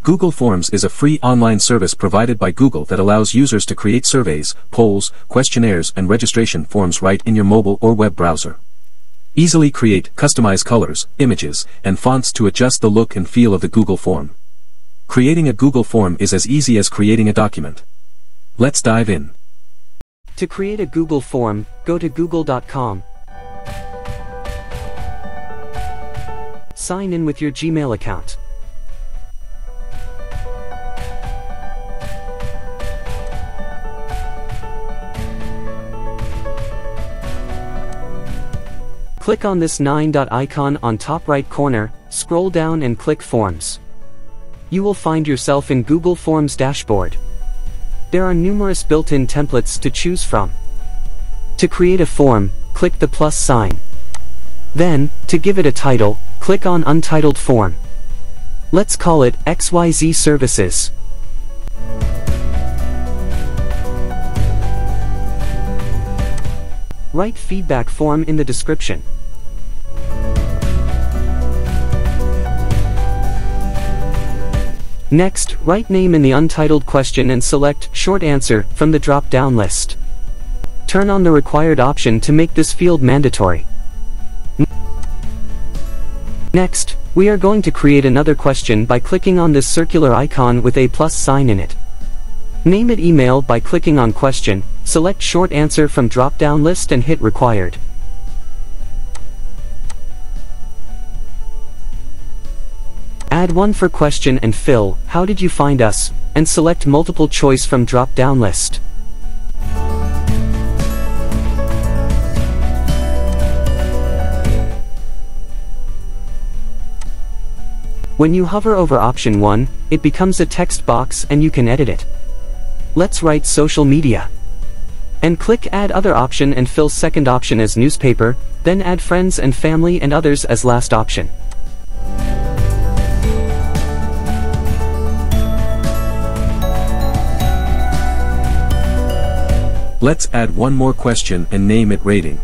Google Forms is a free online service provided by Google that allows users to create surveys, polls, questionnaires and registration forms right in your mobile or web browser. Easily create, customize colors, images, and fonts to adjust the look and feel of the Google form. Creating a Google form is as easy as creating a document. Let's dive in. To create a Google form, go to google.com. Sign in with your Gmail account. Click on this 9-dot icon on top right corner, scroll down and click Forms. You will find yourself in Google Forms dashboard. There are numerous built-in templates to choose from. To create a form, click the plus sign. Then, to give it a title, click on Untitled Form. Let's call it XYZ Services. Write feedback form in the description. Next, write name in the untitled question and select short answer from the drop-down list. Turn on the required option to make this field mandatory. Next, we are going to create another question by clicking on this circular icon with a plus sign in it. Name it email by clicking on question, select short answer from drop-down list and hit required. Add one for question and fill, how did you find us, and select multiple choice from drop-down list. When you hover over option 1, it becomes a text box and you can edit it. Let's write social media. And click add other option and fill second option as newspaper, then add friends and family and others as last option. Let's add one more question and name it rating.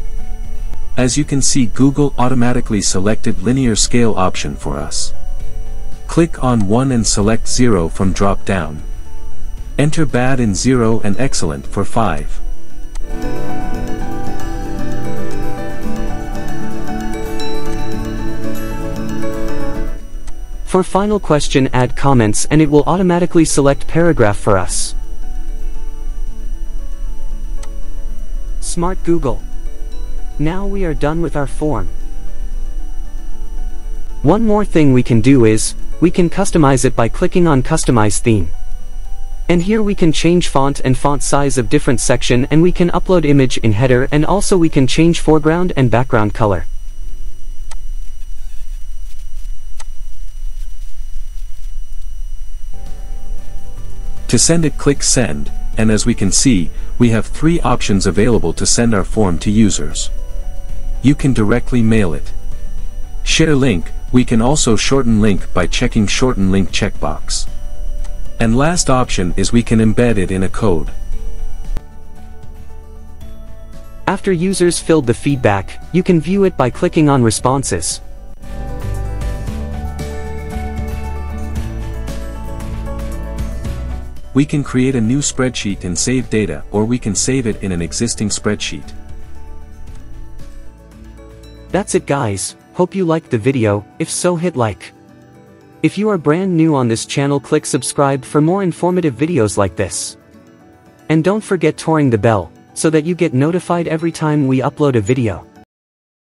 As you can see, Google automatically selected linear scale option for us. Click on 1 and select 0 from drop down. Enter bad in 0 and excellent for 5. For final question, add comments and it will automatically select paragraph for us. Smart Google. Now we are done with our form. One more thing we can do is, we can customize it by clicking on Customize Theme. And here we can change font and font size of different section and we can upload image in header and also we can change foreground and background color. To send it, click Send, and as we can see, we have 3 options available to send our form to users. You can directly mail it. Share link, we can also shorten link by checking shorten link checkbox. And last option is we can embed it in a code. After users filled the feedback, you can view it by clicking on Responses. We can create a new spreadsheet and save data, or we can save it in an existing spreadsheet. That's it guys, hope you liked the video, if so hit like. If you are brand new on this channel, click subscribe for more informative videos like this. And don't forget to ring the bell, so that you get notified every time we upload a video.